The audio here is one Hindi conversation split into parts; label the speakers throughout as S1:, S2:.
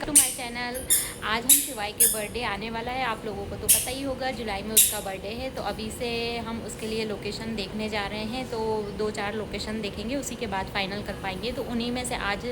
S1: To my channel. आज हम शिवाय के बर्थडे आने वाला है, आप लोगों को तो पता ही होगा, जुलाई में उसका बर्थडे है। तो अभी से हम उसके लिए लोकेशन देखने जा रहे हैं। तो 2-4 लोकेशन देखेंगे, उसी के बाद फाइनल कर पाएंगे। तो उन्हीं में से आज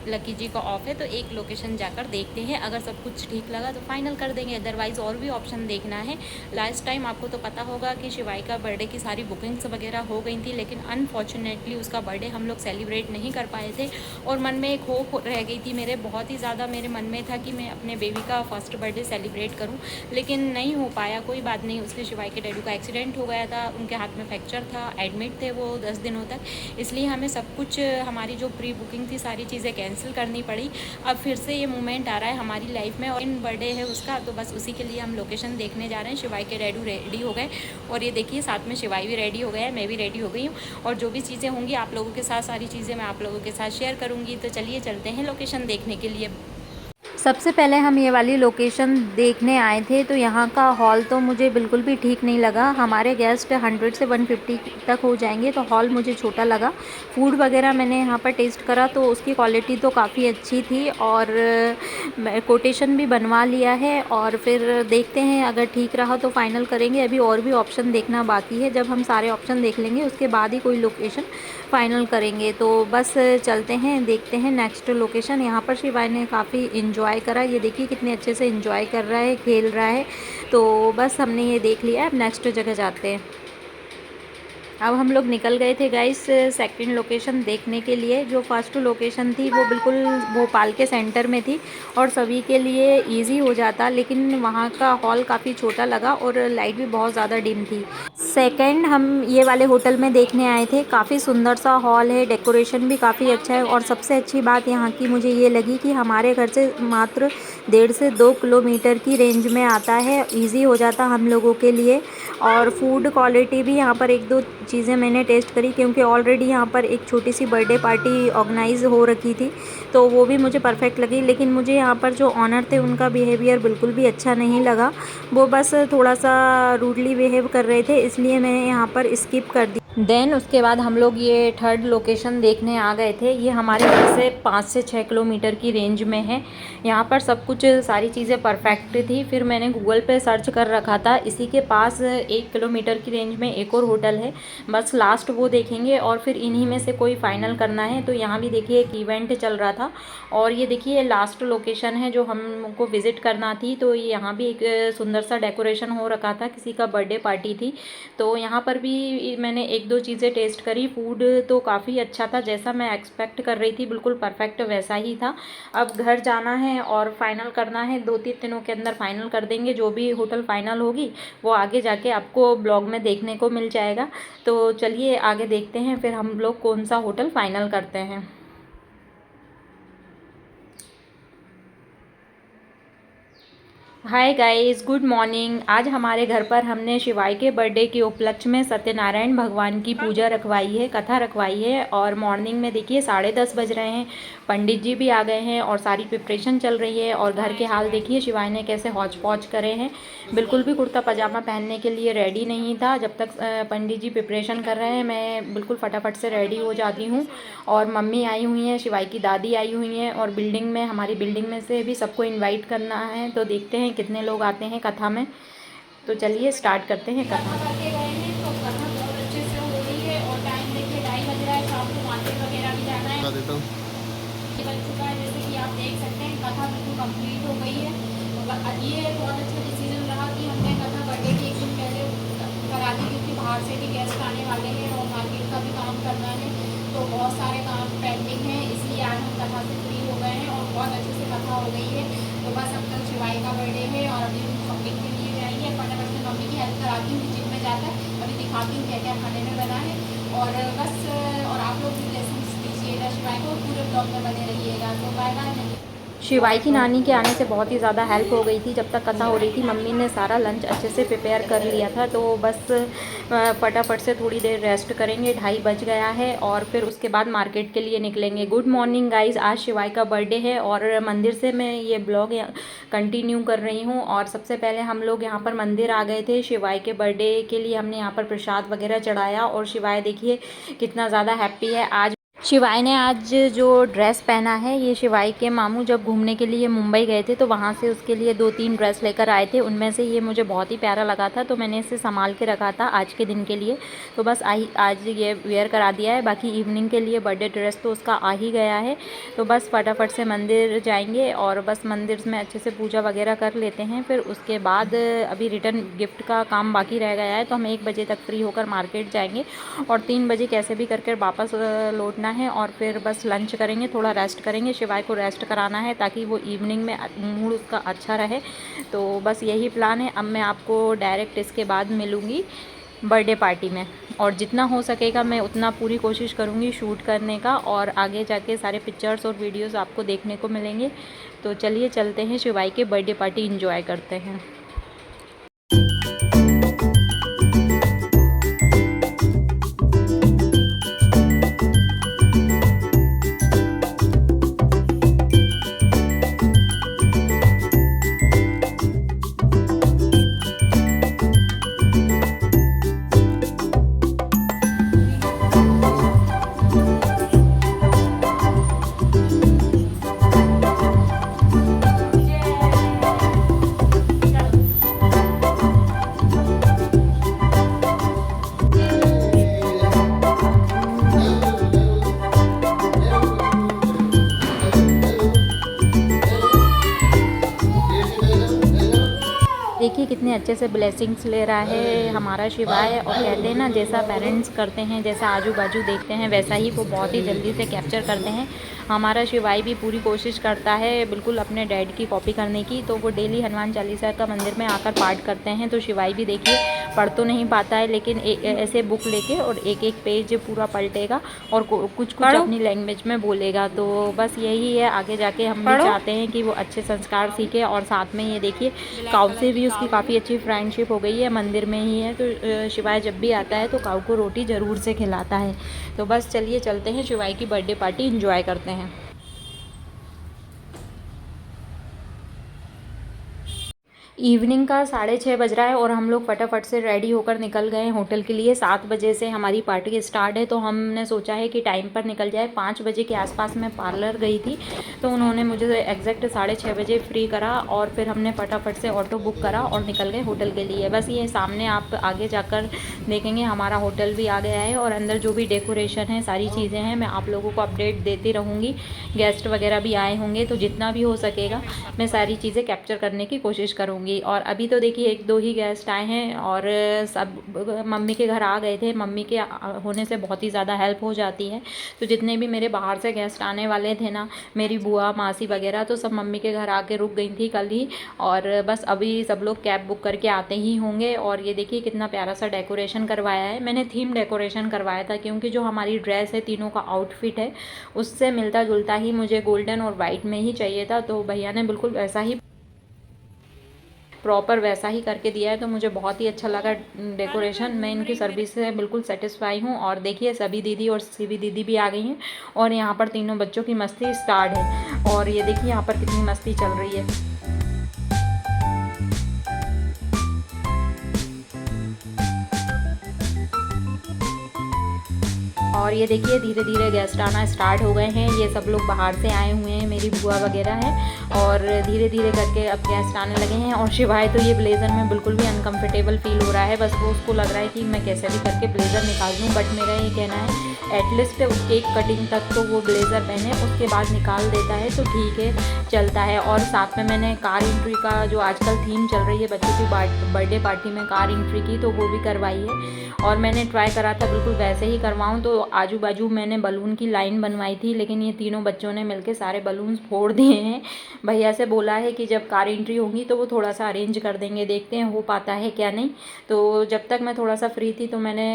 S1: लकी जी का ऑफ है, तो एक लोकेशन जाकर देखते हैं। अगर सब कुछ ठीक लगा तो फाइनल कर देंगे, अदरवाइज़ और भी ऑप्शन देखना है। लास्ट टाइम आपको तो पता होगा कि शिवाय का बर्थडे की सारी बुकिंग्स वगैरह हो गई थी, लेकिन अनफॉर्चुनेटली उसका बर्थडे हम लोग सेलिब्रेट नहीं कर पाए थे। और मन में एक होप रह गई थी मेरे, बहुत ही ज़्यादा मेरे मन में था कि मैं अपने बेबी का फर्स्ट बर्थडे सेलिब्रेट करूं, लेकिन नहीं हो पाया। कोई बात नहीं, उसके शिवाय के डैडू का एक्सीडेंट हो गया था, उनके हाथ में फ्रैक्चर था, एडमिट थे वो 10 दिनों तक। इसलिए हमें सब कुछ, हमारी जो प्री बुकिंग थी, सारी चीज़ें कैंसिल करनी पड़ी। अब फिर से ये मोमेंट आ रहा है हमारी लाइफ में, और इन बर्थडे है उसका, तो बस उसी के लिए हम लोकेशन देखने जा रहे हैं। शिवाय के डैडू रेडी हो गए, और ये देखिए साथ में शिवाय भी रेडी हो गया है, मैं भी रेडी हो गई हूँ। और जो भी चीज़ें होंगी आप लोगों के साथ, सारी चीज़ें मैं आप लोगों के साथ शेयर करूँगी। तो चलिए चलते हैं लोकेशन देखने के लिए। सबसे पहले हम ये वाली लोकेशन देखने आए थे, तो यहाँ का हॉल तो मुझे बिल्कुल भी ठीक नहीं लगा। हमारे गेस्ट 100 से 150 तक हो जाएंगे, तो हॉल मुझे छोटा लगा। फूड वगैरह मैंने यहाँ पर टेस्ट करा, तो उसकी क्वालिटी तो काफ़ी अच्छी थी, और कोटेशन भी बनवा लिया है। और फिर देखते हैं, अगर ठीक रहा तो फाइनल करेंगे। अभी और भी ऑप्शन देखना बाकी है, जब हम सारे ऑप्शन देख लेंगे उसके बाद ही कोई लोकेशन फाइनल करेंगे। तो बस चलते हैं, देखते हैं नेक्स्ट लोकेशन। यहाँ पर शिवाय ने काफ़ी इन्जॉय करा, ये देखिए कितने अच्छे से इन्जॉय कर रहा है, खेल रहा है। तो बस हमने ये देख लिया, अब नेक्स्ट जगह जाते हैं। अब हम लोग निकल गए थे गाइस सेकंड लोकेशन देखने के लिए। जो फर्स्ट लोकेशन थी वो बिल्कुल भोपाल के सेंटर में थी, और सभी के लिए इजी हो जाता, लेकिन वहाँ का हॉल काफ़ी छोटा लगा, और लाइट भी बहुत ज़्यादा डिम थी। सेकंड हम ये वाले होटल में देखने आए थे, काफ़ी सुंदर सा हॉल है, डेकोरेशन भी काफ़ी अच्छा है। और सबसे अच्छी बात यहाँ की मुझे ये लगी कि हमारे घर से मात्र 1.5 से 2 किलोमीटर की रेंज में आता है, ईजी हो जाता हम लोगों के लिए। और फूड क्वालिटी भी यहाँ पर एक दो चीज़ें मैंने टेस्ट करी, क्योंकि ऑलरेडी यहाँ पर एक छोटी सी बर्थडे पार्टी ऑर्गेनाइज हो रखी थी, तो वो भी मुझे परफेक्ट लगी। लेकिन मुझे यहाँ पर जो ऑनर थे उनका बिहेवियर बिल्कुल भी अच्छा नहीं लगा, वो बस थोड़ा सा रूडली बिहेव कर रहे थे, इसलिए मैंने यहाँ पर स्किप कर दी। देन उसके बाद हम लोग ये थर्ड लोकेशन देखने आ गए थे। ये हमारे घर से 5 से 6 किलोमीटर की रेंज में है। यहाँ पर सब कुछ, सारी चीज़ें परफेक्ट थी। फिर मैंने गूगल पे सर्च कर रखा था, इसी के पास 1 किलोमीटर की रेंज में एक और होटल है, बस लास्ट वो देखेंगे और फिर इन्हीं में से कोई फाइनल करना है। तो यहाँ भी देखिए एक इवेंट चल रहा था, और ये देखिए लास्ट लोकेशन है जो हमको विज़िट करना थी। तो यहाँ भी एक सुंदर सा डेकोरेशन हो रखा था, किसी का बर्थडे पार्टी थी। तो यहाँ पर भी मैंने एक दो चीज़ें टेस्ट करी। फूड तो काफ़ी अच्छा था, जैसा मैं एक्सपेक्ट कर रही थी बिल्कुल परफेक्ट वैसा ही था। अब घर जाना है और फाइनल करना है, 2-3 दिनों के अंदर फाइनल कर देंगे। जो भी होटल फाइनल होगी वो आगे जाके आपको ब्लॉग में देखने को मिल जाएगा। तो चलिए आगे देखते हैं फिर हम लोग कौन सा होटल फाइनल करते हैं। Hi guys, good morning. आज हमारे घर पर हमने शिवाय के बर्थडे के उपलक्ष्य में सत्यनारायण भगवान की पूजा रखवाई है, कथा रखवाई है। और मॉर्निंग में देखिए 10:30 बज रहे हैं, पंडित जी भी आ गए हैं और सारी प्रिपरेशन चल रही है। और घर के हाल देखिए शिवाय ने कैसे हौच पौच करे हैं, बिल्कुल भी कुर्ता पजामा पहनने के लिए रेडी नहीं था। जब तक पंडित जी प्रिपरेशन कर रहे हैं मैं बिल्कुल फटाफट से रेडी हो जाती हूँ। और मम्मी आई हुई हैं, शिवाय की दादी आई हुई हैं, और बिल्डिंग में, हमारी बिल्डिंग में से भी सबको इनवाइट करना है। तो देखते हैं कितने लोग आते हैं कथा में। तो चलिए स्टार्ट करते हैं कथा। करके गए हैं तो कथा बहुत अच्छे से हो रही है, और टाइम देखिए 2:30 बज रहा है, शाम को मार्केट वगैरह भी जाना है। बता देता हूँ ये बन चुका है, जैसे कि आप देख सकते हैं कथा बिल्कुल कंप्लीट हो गई है। तो ये बहुत अच्छा डिसीजन रहा कि हमने कथा बर्थडे के एक दिन पहले करा दी, क्योंकि बाहर से भी गेस्ट आने वाले हैं और मार्केट का भी काम करना है, तो बहुत सारे काम पेंडिंग हैं। इसलिए आज हम कथा से फ्री हो गए हैं और बहुत अच्छे से कथा हो गई है। तो बस अब तक शिवाई का बर्थडे है, और अभी हम शॉपिंग के लिए जाएंगे। फटाफट से मम्मी की हेल्प कराती हूँ जिम में जाकर, अभी दिखाती हूँ क्या क्या खाने में बना है। और बस, और आप लोग भी ब्लेसिंग्स दीजिएगा शिवाई को, पूरे ब्लॉग में बने रहिएगा। तो बाय बाय। शिवाई की नानी के आने से बहुत ही ज़्यादा हेल्प हो गई थी। जब तक कथा हो रही थी मम्मी ने सारा लंच अच्छे से प्रिपेयर कर लिया था। तो बस फटाफट से थोड़ी देर रेस्ट करेंगे, 2:30 बज गया है, और फिर उसके बाद मार्केट के लिए निकलेंगे। गुड मॉर्निंग गाइज, आज शिवाई का बर्थडे है, और मंदिर से मैं ये ब्लॉग कंटिन्यू कर रही हूँ। और सबसे पहले हम लोग यहाँ पर मंदिर आ गए थे। शिवाई के बर्थडे के लिए हमने यहाँ पर प्रसाद वगैरह चढ़ाया, और शिवाई देखिए कितना ज़्यादा हैप्पी है। आज शिवाय ने आज जो ड्रेस पहना है, ये शिवाय के मामू जब घूमने के लिए मुंबई गए थे तो वहाँ से उसके लिए 2-3 ड्रेस लेकर आए थे। उनमें से ये मुझे बहुत ही प्यारा लगा था, तो मैंने इसे संभाल के रखा था आज के दिन के लिए। तो बस आज ये वेयर करा दिया है। बाकी इवनिंग के लिए बर्थडे ड्रेस तो उसका आ ही गया है। तो बस फटाफट से मंदिर जाएंगे और बस मंदिर में अच्छे से पूजा वगैरह कर लेते हैं। फिर उसके बाद अभी रिटर्न गिफ्ट का काम बाकी रह गया है, तो हम 1 बजे तक फ्री होकर मार्केट जाएंगे और 3 बजे कैसे भी करके वापस लौटना है। और फिर बस लंच करेंगे, थोड़ा रेस्ट करेंगे। शिवाय को रेस्ट कराना है ताकि वो इवनिंग में मूड उसका अच्छा रहे। तो बस यही प्लान है। अब मैं आपको डायरेक्ट इसके बाद मिलूँगी बर्थडे पार्टी में, और जितना हो सकेगा मैं उतना पूरी कोशिश करूँगी शूट करने का, और आगे जाके सारे पिक्चर्स और वीडियोस आपको देखने को मिलेंगे। तो चलिए चलते हैं, शिवाय के बर्थडे पार्टी इंजॉय करते हैं। देखिए कितने अच्छे से ब्लेसिंग्स ले रहा है हमारा शिवाय। और कहते हैं ना, जैसा पेरेंट्स करते हैं, जैसा आजू बाजू देखते हैं, वैसा ही वो बहुत ही जल्दी से कैप्चर करते हैं। हमारा शिवाय भी पूरी कोशिश करता है बिल्कुल अपने डैड की कॉपी करने की। तो वो डेली हनुमान चालीसा का मंदिर में आकर पाठ करते हैं। तो शिवाय भी देखिए पढ़ तो नहीं पाता है, लेकिन ऐसे बुक लेके और एक एक पेज पूरा पलटेगा और कुछ कुछ अपनी लैंग्वेज में बोलेगा। तो बस यही है, आगे जाके हम भी चाहते हैं कि वो अच्छे संस्कार सीखे। और साथ में ये देखिए काऊ से भी उसकी काफ़ी अच्छी फ्रेंडशिप हो गई है, मंदिर में ही है। तो शिवाय जब भी आता है तो काऊ को रोटी ज़रूर से खिलाता है। तो बस चलिए चलते हैं, शिवाय की बर्थडे पार्टी इंजॉय करते हैं। इवनिंग का 6:30 बज रहा है और हम लोग फटाफट से रेडी होकर निकल गए होटल के लिए। 7 बजे से हमारी पार्टी स्टार्ट है, तो हमने सोचा है कि टाइम पर निकल जाए। 5 बजे के आसपास मैं पार्लर गई थी, तो उन्होंने मुझे एग्जैक्ट 6:30 बजे फ्री करा और फिर हमने फटाफट से ऑटो बुक करा और निकल गए होटल के लिए। बस ये सामने आप आगे जाकर देखेंगे हमारा होटल भी आ गया है, और अंदर जो भी डेकोरेशन है, सारी चीज़ें हैं, मैं आप लोगों को अपडेट देती रहूँगी। गेस्ट वगैरह भी आए होंगे, तो जितना भी हो सकेगा मैं सारी चीज़ें कैप्चर करने की कोशिश करूँगी। और अभी तो देखिए 1-2 ही गेस्ट आए हैं, और सब मम्मी के घर आ गए थे। मम्मी के होने से बहुत ही ज़्यादा हेल्प हो जाती है। तो जितने भी मेरे बाहर से गेस्ट आने वाले थे ना, मेरी बुआ मासी वगैरह, तो सब मम्मी के घर आके रुक गई थी कल ही। और बस अभी सब लोग कैब बुक करके आते ही होंगे। और ये देखिए कितना प्यारा सा डेकोरेशन करवाया है। मैंने थीम डेकोरेशन करवाया था, क्योंकि जो हमारी ड्रेस है, तीनों का आउटफिट है, उससे मिलता जुलता ही मुझे गोल्डन और वाइट में ही चाहिए था। तो भैया ने बिल्कुल वैसा ही प्रॉपर वैसा ही करके दिया है। तो मुझे बहुत ही अच्छा लगा डेकोरेशन। मैं इनकी सर्विस से बिल्कुल सेटिस्फाई हूँ। और देखिए सभी दीदी और सीवी दीदी भी आ गई हैं, और यहाँ पर तीनों बच्चों की मस्ती स्टार्ट है। और ये देखिए यहाँ पर कितनी मस्ती चल रही है। और ये देखिए धीरे धीरे गेस्ट आना स्टार्ट हो गए हैं। ये सब लोग बाहर से आए हुए हैं, मेरी बुआ वगैरह हैं, और धीरे धीरे करके अब गेस्ट आने लगे हैं। और शिवाय तो ये ब्लेज़र में बिल्कुल भी अनकंफर्टेबल फील हो रहा है। बस वो उसको लग रहा है कि मैं कैसे भी करके ब्लेज़र निकाल दूँ, बट मेरा ये कहना है एटलीस्ट केक कटिंग तक तो वो ब्लेज़र पहने, उसके बाद निकाल देता है तो ठीक है, चलता है। और साथ में मैंने कार एंट्री का जो आजकल थीम चल रही है बच्चों की बर्थडे पार्टी में कार एंट्री की, तो वो भी करवाई है। और मैंने ट्राई करा था बिल्कुल वैसे ही करवाऊँ। तो आजू बाजू मैंने बलून की लाइन बनवाई थी, लेकिन ये तीनों बच्चों ने मिलके सारे बलून्स फोड़ दिए हैं। भैया से बोला है कि जब कार एंट्री होगी तो वो थोड़ा सा अरेंज कर देंगे, देखते हैं हो पाता है क्या नहीं। तो जब तक मैं थोड़ा सा फ्री थी तो मैंने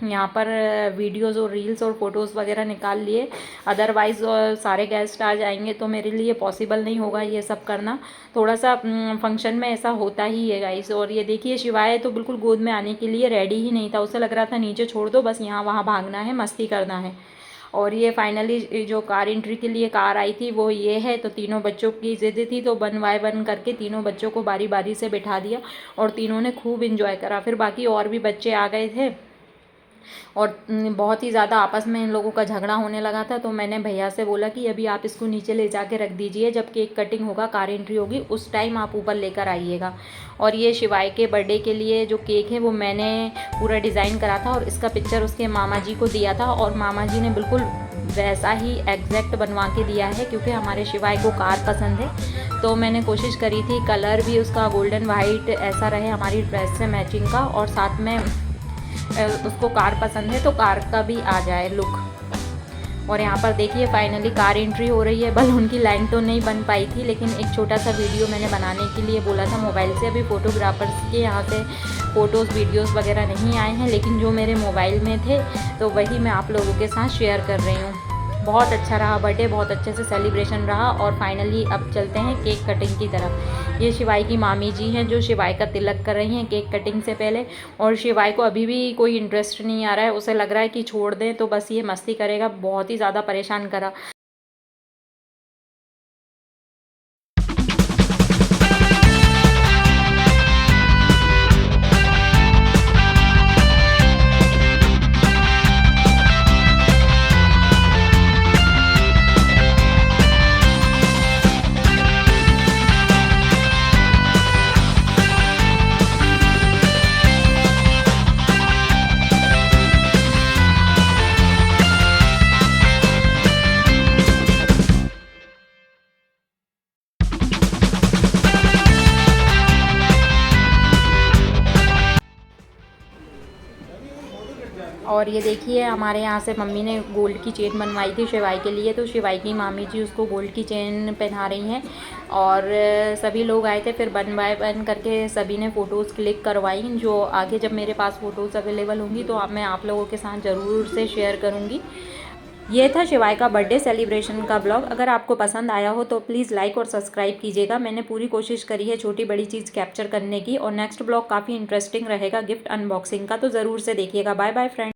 S1: यहाँ पर वीडियोज़ और रील्स और फोटोज़ वगैरह निकाल लिए। अदरवाइज़ सारे गेस्ट आ जाएंगे तो मेरे लिए पॉसिबल नहीं होगा ये सब करना। थोड़ा सा फंक्शन में ऐसा होता ही है गाइस। और ये देखिए शिवाय तो बिल्कुल गोद में आने के लिए रेडी ही नहीं था, उसे लग रहा था नीचे छोड़ दो, बस यहाँ वहाँ भागना है, मस्ती करना है। और ये फाइनली जो कार एंट्री के लिए कार आई थी वो ये है। तो तीनों बच्चों की ज़िद थी, तो 1 बाय 1 करके तीनों बच्चों को बारी बारी से बिठा दिया, और तीनों ने खूब इन्जॉय करा। फिर बाकी और भी बच्चे आ गए थे, और बहुत ही ज़्यादा आपस में इन लोगों का झगड़ा होने लगा था। तो मैंने भैया से बोला कि अभी आप इसको नीचे ले जाके रख दीजिए, जब केक कटिंग होगा, कार एंट्री होगी, उस टाइम आप ऊपर लेकर आइएगा। और ये शिवाय के बर्थडे के लिए जो केक है वो मैंने पूरा डिज़ाइन करा था और इसका पिक्चर उसके मामा जी को दिया था, और मामा जी ने बिल्कुल वैसा ही एग्जैक्ट बनवा के दिया है, क्योंकि हमारे शिवाय को कार पसंद है। तो मैंने कोशिश करी थी कलर भी उसका गोल्डन वाइट ऐसा रहे हमारी ड्रेस से मैचिंग का, और साथ में उसको कार पसंद है तो कार का भी आ जाए लुक। और यहाँ पर देखिए फाइनली कार एंट्री हो रही है। बलून की लाइन तो नहीं बन पाई थी, लेकिन एक छोटा सा वीडियो मैंने बनाने के लिए बोला था मोबाइल से। अभी फ़ोटोग्राफर्स के यहाँ से फ़ोटोज़ वीडियोज़ वगैरह नहीं आए हैं, लेकिन जो मेरे मोबाइल में थे तो वही मैं आप लोगों के साथ शेयर कर रही हूँ। बहुत अच्छा रहा बर्थडे, बहुत अच्छे से सेलिब्रेशन रहा। और फाइनली अब चलते हैं केक कटिंग की तरफ। ये शिवाय की मामी जी हैं जो शिवाय का तिलक कर रही हैं केक कटिंग से पहले। और शिवाय को अभी भी कोई इंटरेस्ट नहीं आ रहा है, उसे लग रहा है कि छोड़ दें तो बस ये मस्ती करेगा, बहुत ही ज़्यादा परेशान करा। और ये देखिए हमारे यहाँ से मम्मी ने गोल्ड की चेन बनवाई थी शिवाय के लिए, तो शिवाय की मामी जी उसको गोल्ड की चेन पहना रही हैं। और सभी लोग आए थे, फिर वन बाय वन करके सभी ने फ़ोटोज़ क्लिक करवाई, जो आगे जब मेरे पास फ़ोटोज़ अवेलेबल होंगी तो मैं आप लोगों के साथ ज़रूर से शेयर करूँगी। ये था शिवाय का बर्थडे सेलिब्रेशन का ब्लॉग। अगर आपको पसंद आया हो तो प्लीज़ लाइक और सब्सक्राइब कीजिएगा। मैंने पूरी कोशिश करी है छोटी बड़ी चीज़ कैप्चर करने की, और नेक्स्ट ब्लॉग काफ़ी इंटरेस्टिंग रहेगा गिफ्ट अनबॉक्सिंग का, तो ज़रूर से देखिएगा। Bye bye friend.